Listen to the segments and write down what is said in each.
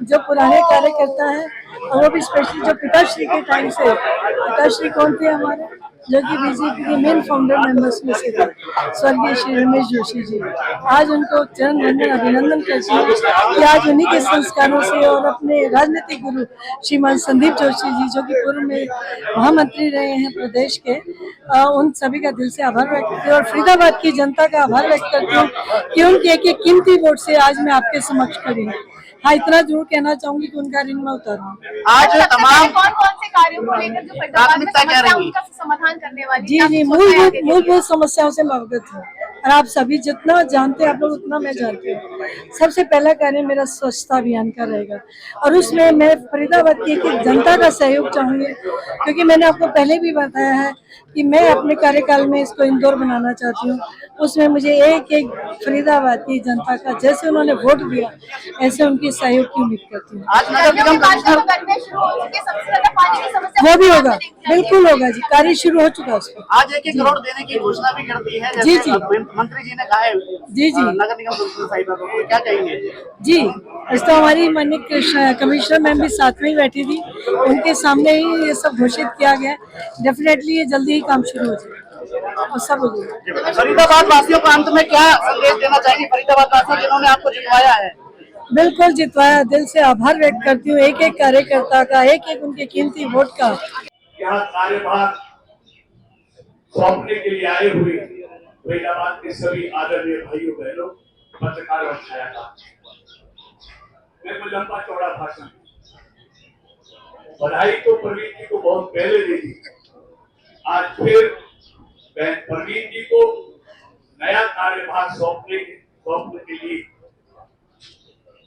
जो पुराने कार्यकर्ता हैं, और वो भी स्पेशली जो पिताश्री के टाइम से, पिताश्री कौन थे हमारे, जो कि बीजेपी के मेन फाउंडर मेंबर्स में से थे, स्वर्गीय श्री रमेश जोशी जी। आज उनको चरण वंदन अभिनंदन करती हूँ कि आज उन्हीं के संस्कारों से और अपने राजनीतिक गुरु श्रीमान संदीप जोशी जी, जो कि पूर्व में महामंत्री रहे हैं प्रदेश के, उन सभी का दिल से आभार व्यक्त करती हूँ और फरीदाबाद की जनता का आभार व्यक्त करती हूँ कि उनके एक एक कीमती वोट से आज मैं आपके समक्ष खड़ी हूँ। हाँ, इतना जरूर कहना चाहूंगी कि उनका ऋण मैं उतारूँ। आज तमाम कौन कौन से कार्यों को लेकर जो फरीदाबाद में समस्या है उनका समाधान करने वाली जी, मूलभूत समस्याओं से मैं अवगत हूँ और आप सभी जितना जानते हैं आप लोग उतना मैं जानती हूँ। सबसे पहला कार्य मेरा स्वच्छता अभियान का रहेगा और उसमें मैं फरीदाबाद की एक जनता का सहयोग चाहूंगी, क्योंकि मैंने आपको पहले भी बताया है कि मैं अपने कार्यकाल में इसको इंदौर बनाना चाहती हूँ। उसमें मुझे एक एक फरीदाबाद की जनता का, जैसे उन्होंने वोट दिया ऐसे उनकी सहयोग की उम्मीद करती हूँ। आज नगर निगम वो भी होगा, बिल्कुल होगा जी, कार्य शुरू हो चुका है उसका। आज 1-1 करोड़ देने की घोषणा भी कर दी है, जी जैसे मंत्री जी ने कहा है। जी नगर निगम साहिबा को क्या कहेंगे जी? इस तो हमारी माननीय कमिश्नर मैम भी साथ में ही बैठी थी, उनके सामने ही ये सब घोषित किया गया। डेफिनेटली ये जल्दी ही काम शुरू हो जाएगा और सब हो जाएगा। फरीदाबाद वासियों को अंत में क्या संदेश देना चाहिए, फरीदाबाद वासियों जिन्होंने आपको जितवाया है? बिल्कुल जितवाया, दिल से आभार व्यक्त करती हूँ एक एक कार्यकर्ता का, एक एक उनके कीमती वोट का। यहाँ कार्यभार सौंपने के लिए आए हुए फरीदाबाद के सभी आदरणीय भाइयों बहनों, पत्रकारों और छायाकार, मैं कोई लंबा चौड़ा भाषण, बधाई तो प्रवीण जी को बहुत पहले दे दी, आज फिर बहन प्रवीण जी को नया कार्यभार सौंपने के लिए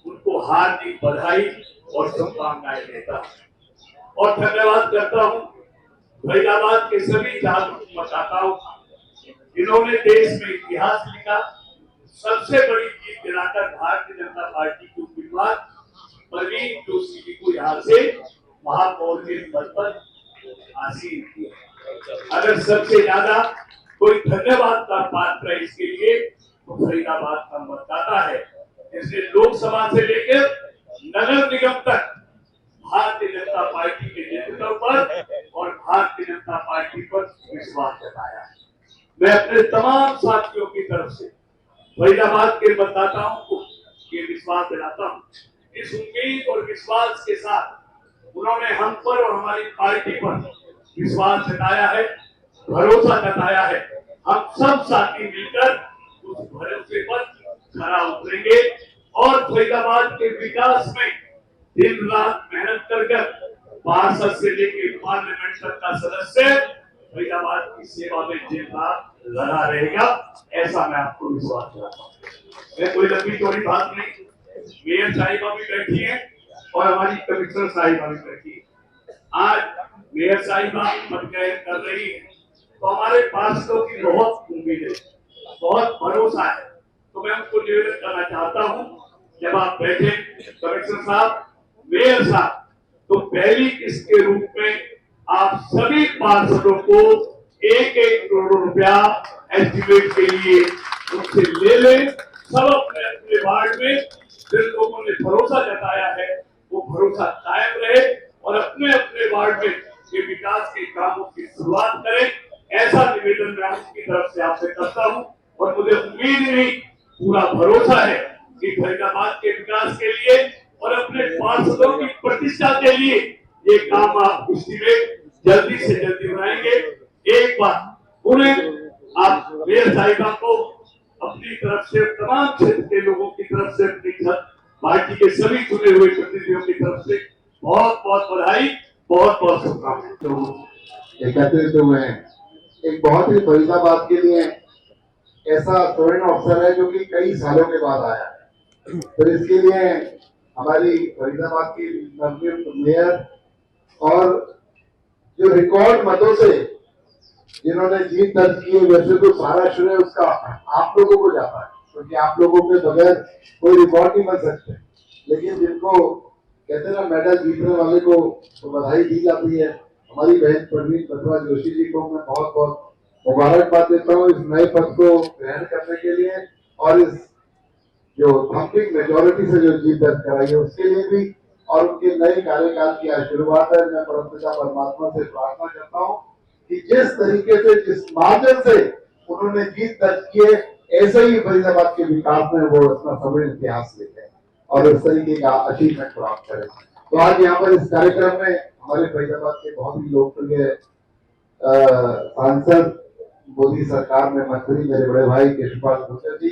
उनको हार्दिक बधाई और शुभकामनाएं देता और धन्यवाद करता हूं फरीदाबाद के सभी जागरूक मतदाताओं का, जिन्होंने देश में इतिहास लिखा, सबसे बड़ी जीत दिलाकर भारतीय जनता पार्टी के उम्मीदवार प्रवीण जोशी जी को यहाँ से महापौर के पद पर आसीन किया। अगर सबसे ज्यादा कोई धन्यवाद का पात्र है इसके लिए तो फरीदाबाद का मतदाता है। इसलिए लोकसभा से लेकर नगर निगम तक भारतीय जनता पार्टी के नेतृत्व पर और भारतीय जनता पार्टी पर विश्वास जताया है। मैं अपने तमाम साथियों की तरफ से फरीदाबाद के मतदाताओं को ये विश्वास दिलाता हूँ, इस उम्मीद और विश्वास के साथ उन्होंने हम पर और हमारी पार्टी पर विश्वास जताया है, भरोसा जताया है। हम सब साथी मिलकर उस भरोसे पर खरा उतरेंगे और फरीदाबाद के विकास में दिन रात मेहनत कर पार्षद से लेकर पार्लियामेंट तक का सदस्य फरीदाबाद की सेवा में दिन रात लगा रहेगा, ऐसा मैं आपको विश्वास दिलाता हूँ। मैं कोई लंबी चौड़ी बात नहीं, मेयर साहिबा भी बैठी है और हमारी कमिश्नर साहिबा भी बैठी है। आज मेयर साहिबा मत कर रही है तो हमारे पार्षदों की बहुत उम्मीद है, बहुत भरोसा है, तो मैं उनको निवेदन करना चाहता हूँ, जब आप बैठे कमिश्नर साहब, मेयर साहब, तो पहली किस्त के रूप में आप सभी पार्षदों को 1-1 करोड़ रुपया एस्टिमेट के लिए उनसे ले लें। सब अपने अपने वार्ड में जिन लोगों ने भरोसा जताया है वो भरोसा कायम रहे और अपने अपने वार्ड में ये विकास के कामों की शुरुआत करें, ऐसा निवेदन मैं आपकी तरफ से आपसे करता हूं और मुझे उम्मीद नहीं, पूरा भरोसा है कि फरीदाबाद के विकास के लिए और अपने पार्षदों की प्रतिष्ठा के लिए ये काम आप एस्टिमेट जल्दी से जल्दी बनाएंगे। एक बार उन्हें आप मेयर साहिबा को अपनी तरफ से, तमाम क्षेत्र के लोगों की तरफ से, अपनी पार्टी के सभी चुने हुए प्रतिनिधियों की तरफ से बहुत बहुत बधाई, बहुत बहुत शुभकामनाएं। तो एकत्रित हुए हैं, एक बहुत ही फरीदाबाद के लिए ऐसा स्वर्ण अवसर है जो कि कई सालों के बाद आया है। तो इसके लिए हमारी फरीदाबाद की नवनियुक्त मेयर और जो रिकॉर्ड मतों से जिन्होंने जीत दर्ज की है, वैसे तो सारा श्रेय उसका आप लोगों को जाता है, क्योंकि आप लोगों के बगैर कोई रिकॉर्ड नहीं बन सकते। लेकिन जिनको कहते हैं ना, मेडल जीतने वाले को तो बधाई दी जाती है। हमारी बहन प्रवीण जोशी जी को मैं बहुत बहुत मुबारकबाद देता हूँ इस नए पद को ग्रहण करने के लिए और इस जो थम्पिंग मेजोरिटी से जो जीत दर्ज कराई है उसके लिए भी और उनके नए कार्यकाल की आज शुरुआत है। मैं परमपिता परमात्मा से प्रार्थना करता हूँ कि जिस तरीके से जिस मार्जिन से उन्होंने जीत दर्ज की है ऐसे ही फरीदाबाद के विकास में वो अपना समृद्ध इतिहास लेते और इस तरीके का अचीवमेंट प्राप्त करें। तो आज यहाँ पर इस कार्यक्रम में हमारे फरीदाबाद के बहुत ही लोकप्रिय सांसद, मोदी सरकार में मंत्री मेरे बड़े भाई केशवपाल गुर्जर जी,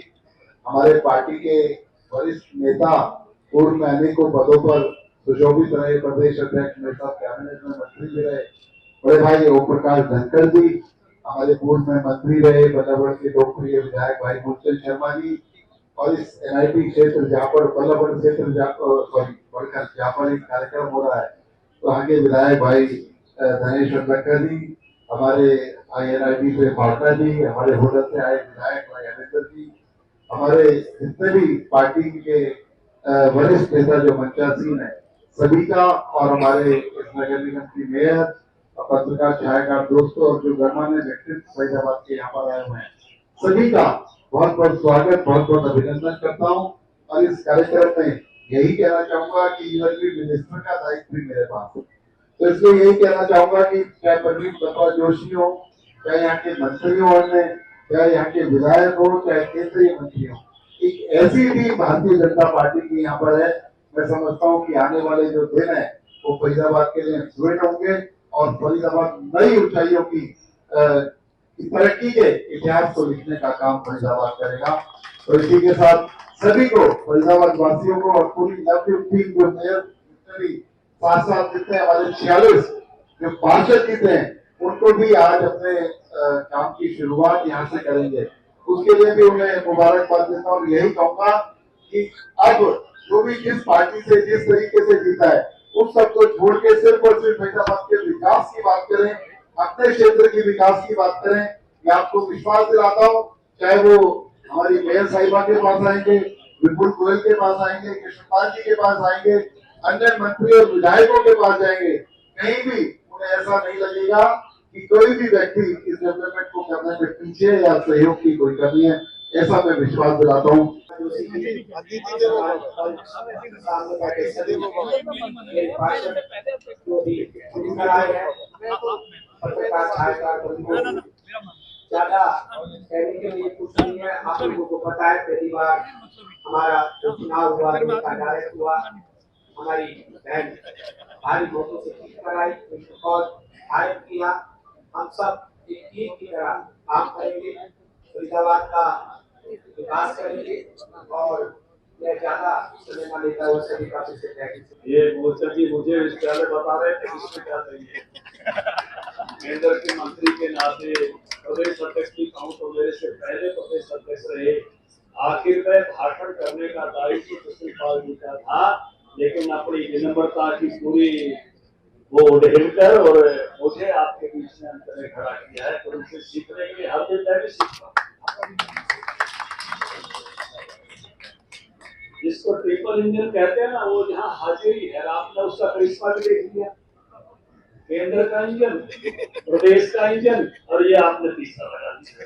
हमारे पार्टी के वरिष्ठ नेता, पूर्व में अनेकों पदों पर सुशोभित रहे, प्रदेश अध्यक्ष मेरे साथ कैबिनेट में मंत्री भी रहे, बड़े भाई ओम प्रकाश धनखड़ जी, हमारे पूर्व में मंत्री रहे, बल्लभगढ़ के लोकप्रिय विधायक भाई मूलचंद शर्मा जी, और इस एनआईटी क्षेत्र जहाँ पर बल्लभगढ़ क्षेत्र बढ़कर जहाँ पर एक कार्यक्रम हो रहा है तो वहाँ के विधायक भाई धनेश अम्बेडकर जी, हमारे INIT से पाटना जी, हमारे होटल से आए विधायक भाई अम्बेडकर जी, हमारे जितने भी पार्टी के वरिष्ठ नेता जो मंचासीन है सभी का, और हमारे इस नगर निगम की मेयर, पत्रकार, छायाकार दोस्तों और जो गणमान्य व्यक्तित्व फरीदाबाद के यहाँ पर आए हुए हैं सभी का बहुत बहुत स्वागत, बहुत बहुत अभिनंदन करता हूँ। और इस कार्यक्रम में यही कहना चाहूंगा कि यूनिवर्सिटी मिनिस्टर का दायित्व भी मेरे पास है, तो इसलिए यही कहना चाहूंगा कि चाहे प्रदीप कपड़ा जोशी हो, चाहे यहाँ के मंत्री हो, चाहे यहाँ के विधायक हो, चाहे केंद्रीय मंत्री हो, एक ऐसी टीम भारतीय जनता पार्टी की यहाँ पर है। मैं समझता हूँ कि आने वाले जो दिन है वो फरीदाबाद के लिए स्वीट होंगे और फरीदाबाद नई ऊंचाइयों की तरक्की के इतिहास को लिखने का काम फरीदाबाद करेगा। तो इसी के साथ सभी को, फरीदाबाद वासियों को और पूरी नवनियुक्त टीम जो मेयर साथ साथ जितने हमारे 46 जो पार्षद जीते हैं उनको भी आज अपने काम की शुरुआत यहाँ से करेंगे, उसके लिए भी उन्हें मुबारकबाद देता हूँ। यही कहूंगा कि अब जो भी जिस पार्टी से जिस तरीके से जीता है उस सबको छोड़ के सिर्फ और सिर्फ फरीदाबाद के विकास की बात करें, अपने क्षेत्र की विकास की बात करें। मैं आपको विश्वास दिलाता हूँ, चाहे वो हमारी मेयर साहिबा के पास आएंगे, विपुल गोयल के पास आएंगे, कृष्णपाल जी के पास आएंगे, अन्य मंत्री और विधायकों के पास जाएंगे, कहीं भी उन्हें ऐसा नहीं लगेगा कि कोई भी व्यक्ति इस डेवलपमेंट को करने में पीछे या सहयोग की कोई कमी है, ऐसा मैं विश्वास दिलाता हूँ। ज्यादा कहने के लिए कुछ नहीं है, आप लोगों को पता है पहली बार हमारा चुनाव हुआ, डायरेक्ट हुआ, हमारी बहन भारी वोटों से जीत कर आई और भारत किया। हम सब एक टीम की तरह काम करेंगे, फरीदाबाद का विकास करेंगे और मैं ज्यादा समय न लेता हूँ सभी का ये मोर्चा जी मुझे इस पहले बता रहे थे इसमें क्या चाहिए। केंद्र के मंत्री के नाते प्रदेश अध्यक्ष की कहूँ तो मेरे से पहले प्रदेश अध्यक्ष रहे, आखिर में भाषण करने का दायित्व कृष्णपाल जी का था, लेकिन अपनी विनम्रता की पूरी वो ढेलकर और मुझे आपके बीच में अंतर में खड़ा किया है, तो उनसे सीखने के लिए हर दिन मैं भी सीखता हूँ। जिसको ट्रिपल इंजन कहते हैं ना, वो यहाँ हाजिरी है, आपने उसका करिश्मा भी देख लिया, केंद्र का इंजन, प्रदेश का इंजन, और ये आपने तीसरा लगा दिया।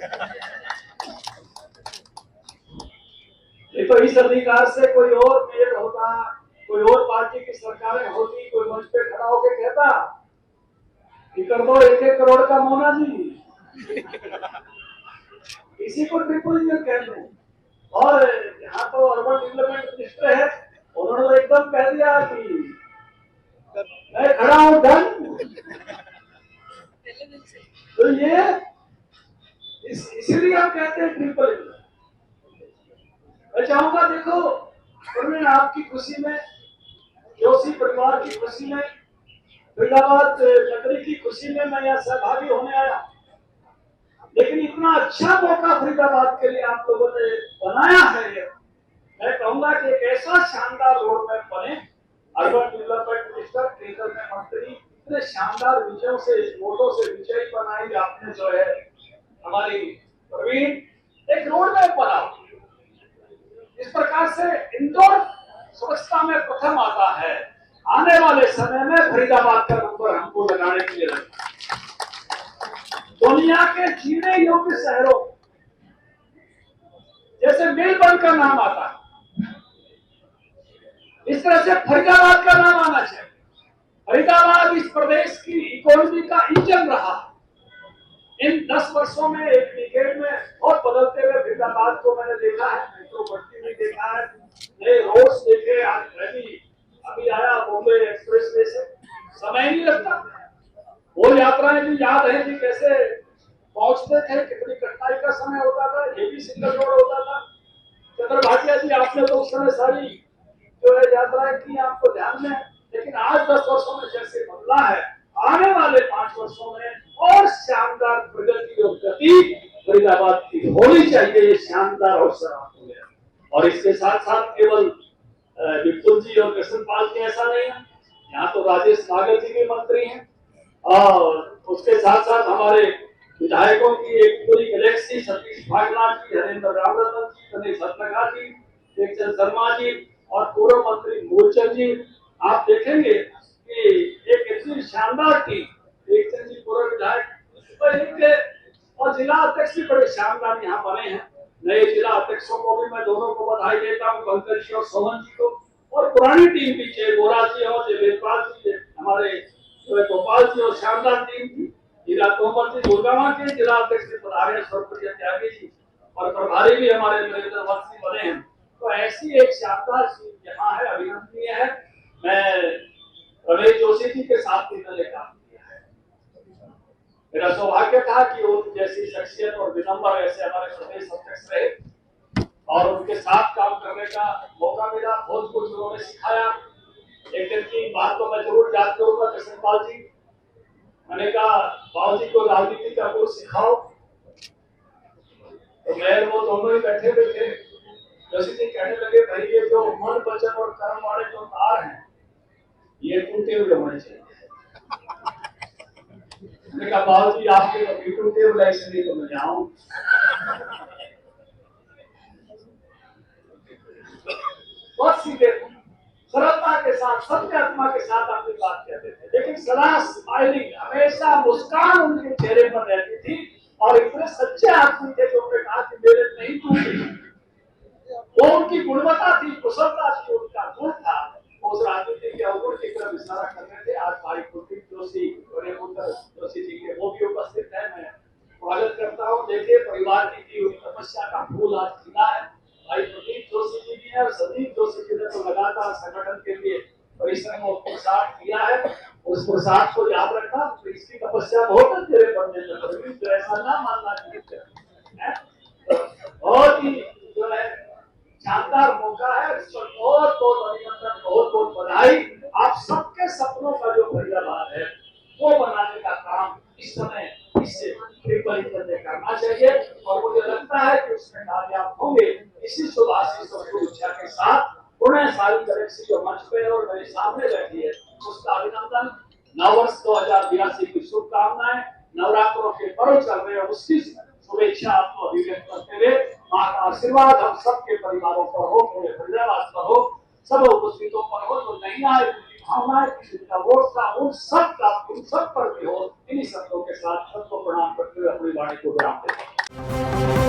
देखो इस अधिकार से कोई और मेयर होता, कोई और पार्टी की सरकारें होती, कोई मंच पे खड़ा होकर कहता कि कर दो 1-1 करोड़ का मोना जी, इसी को ट्रिपल इंजन कहते हैं। और यहाँ तो अर्बन डेवलपमेंट मिनिस्टर है, उन्होंने तो एकदम कह दिया कि मैं खड़ा हूं धन, तो ये इसीलिए हम कहते हैं ट्रिपल इंजन। मैं चाहूंगा देखो प्रवीण, आपकी खुशी में, जोशी परिवार की खुशी में, फरीदाबाद नगरी की खुशी में मैं यहाँ सहभागी होने आया, लेकिन इतना अच्छा मौका फरीदाबाद के लिए आप लोगों ने बनाया है। मैं कहूंगा कि एक ऐसा शानदार रोड मैप बने, अर्बन डेवलपमेंट मिनिस्टर, केंद्र में मंत्री, इतने शानदार विजयों से, वोटों से विजयी बनाई आपने, जो है हमारी प्रवीण, एक रोड मैप बनाओ। इस प्रकार से इंदौर स्वच्छता में प्रथम आता है, आने वाले समय में फरीदाबाद का नंबर हमको लगाने के लिए दुनिया के जीने योग्य शहरों जैसे मेलबर्न का नाम आता है, इस तरह से फरीदाबाद का नाम आना चाहिए। फरीदाबाद इस प्रदेश की इकोनॉमी का इंजन रहा। इन 10 वर्षों में, एक डिकेड में बहुत बदलते हुए फरीदाबाद को मैंने देखा है। मेट्रो बढ़ती हुई देखा है, नए रोड्स देखे। आज मैं भी अभी आया बॉम्बे एक्सप्रेस वे से, समय नहीं लगता। वो यात्राएं भी याद है कि कैसे पहुंचते थे, कितनी कठिनाई का समय होता था। ये भी सिंगल रोड होता था। चंद्र भाटिया जी, आपने तो उस समय सारी जो है यात्राएं की, आपको ध्यान में। लेकिन आज 10 वर्षों में जैसे बदला है, आने वाले 5 वर्षों में और शानदार प्रगति और गति फरीदाबाद की होनी चाहिए। ये शानदार अवसर आपको मिला। और इसके साथ साथ केवल विपुल जी और कृष्णपाल जी ऐसा नहीं है, यहाँ तो राजेश नागर जी भी मंत्री हैं, और उसके साथ साथ हमारे विधायकों की एक पूरी गैलेक्सी, सतीश भागनाथ जी, हरेंद्र रामरतन जी, गणेश हरनगा जी, एकचंद शर्मा जी और पूर्व मंत्री मूलचंद जी। आप देखेंगे कि एक इतनी शानदार टीम, एकचंद जी पूर्व विधायक और जिला अध्यक्ष भी बड़े शानदार यहाँ बने हैं। नए जिला अध्यक्षों को भी मैं दोनों को बधाई देता हूँ, पंकज जी और सोहन जी को। और पुरानी टीम भी, जय गोरा जी और जय वेदपाल जी, हमारे गोपाल जी, और शानदार टीम थी। जिला तोमर जी गुड़गांव के जिला अध्यक्ष भी पधारे, स्वर्गीय त्यागी जी, और प्रभारी भी हमारे नरेंद्र वत्सी बने हैं। तो ऐसी एक शानदार चीज यहाँ है, अभिनंदनीय है। मैं रमेश जोशी जी के साथ भी मैंने काम किया है। मेरा सौभाग्य था कि वो जैसी शख्सियत और विनम्र ऐसे हमारे प्रदेश अध्यक्ष रहे, और उनके साथ काम करने का मौका मिला। बहुत कुछ उन्होंने सिखाया। एक दिन की बात तो मैं जरूर याद करूंगा, कृष्णपाल जी, मैंने कहा बाबू जी को राजनीति का कुछ सिखाओ। तो मैं वो दोनों ही बैठे हुए थे। जोशी जी कहने लगे, भाई ये जो मन वचन और कर्म वाले जो तार हैं, ये टूटे हुए होने चाहिए। मैंने कहा बाबू जी आपके कभी टूटे हुए इसलिए तो मैं जाऊं। बहुत सीधे, सरलता के साथ, सत्य आत्मा के साथ अपनी बात कहते थे, लेकिन सदा स्माइलिंग, हमेशा मुस्कान उनके चेहरे पर रहती थी। और इतने सच्चे आदमी थे जो उन्होंने कहा कि मेरे नहीं टूटी। वो उनकी गुणवत्ता थी, कुशलता थी, उनका गुण था। उस राजनीति के अवगुण की तरफ इशारा करने थे। आज भाई कुलदीप जोशी, बड़े पुत्र जोशी जी के, वो भी उपस्थित है। मैं स्वागत करता हूँ। देखिए, परिवार की हुई तपस्या का फूल आज खिला है। भाई प्रदीप जोशी जी भी है, और संदीप जोशी जी ने तो लगातार संगठन के लिए परिश्रम और पुरुषार्थ किया है। उस पुरुषार्थ को याद रखना। तो इसकी तपस्या बहुत तेरे बनने में, तो ऐसा ना मानना चाहिए। बहुत ही जो है शानदार मौका है। बहुत बहुत अभिनंदन, बहुत बहुत बधाई। आप सबके सपनों का जो फरीदाबाद है वो बनाने का काम इस समय इससे परिवर्तन करना चाहिए, और मुझे लगता है कि उसमें कामयाब होंगे। इसी शुभ आशीष और शुभ इच्छा के साथ पुणे सारी गैलेक्सी जो मंच पे और मेरे सामने बैठी है, उसका अभिनंदन। नववर्ष 2082 की शुभकामनाएं। नवरात्रों के पर्व चल रहे हैं, उसकी शुभेच्छा आपको अभिव्यक्त करते हुए मां का आशीर्वाद हम सबके परिवारों पर हो, पूरे फरीदाबाद पर हो, सब उपस्थितों पर हो। जो नहीं आए भावनाएं, वोट का उन सब पर भी हो। इन्हीं शब्दों के साथ सबको प्रणाम करते हुए अपनी वाणी को विराम देते हैं।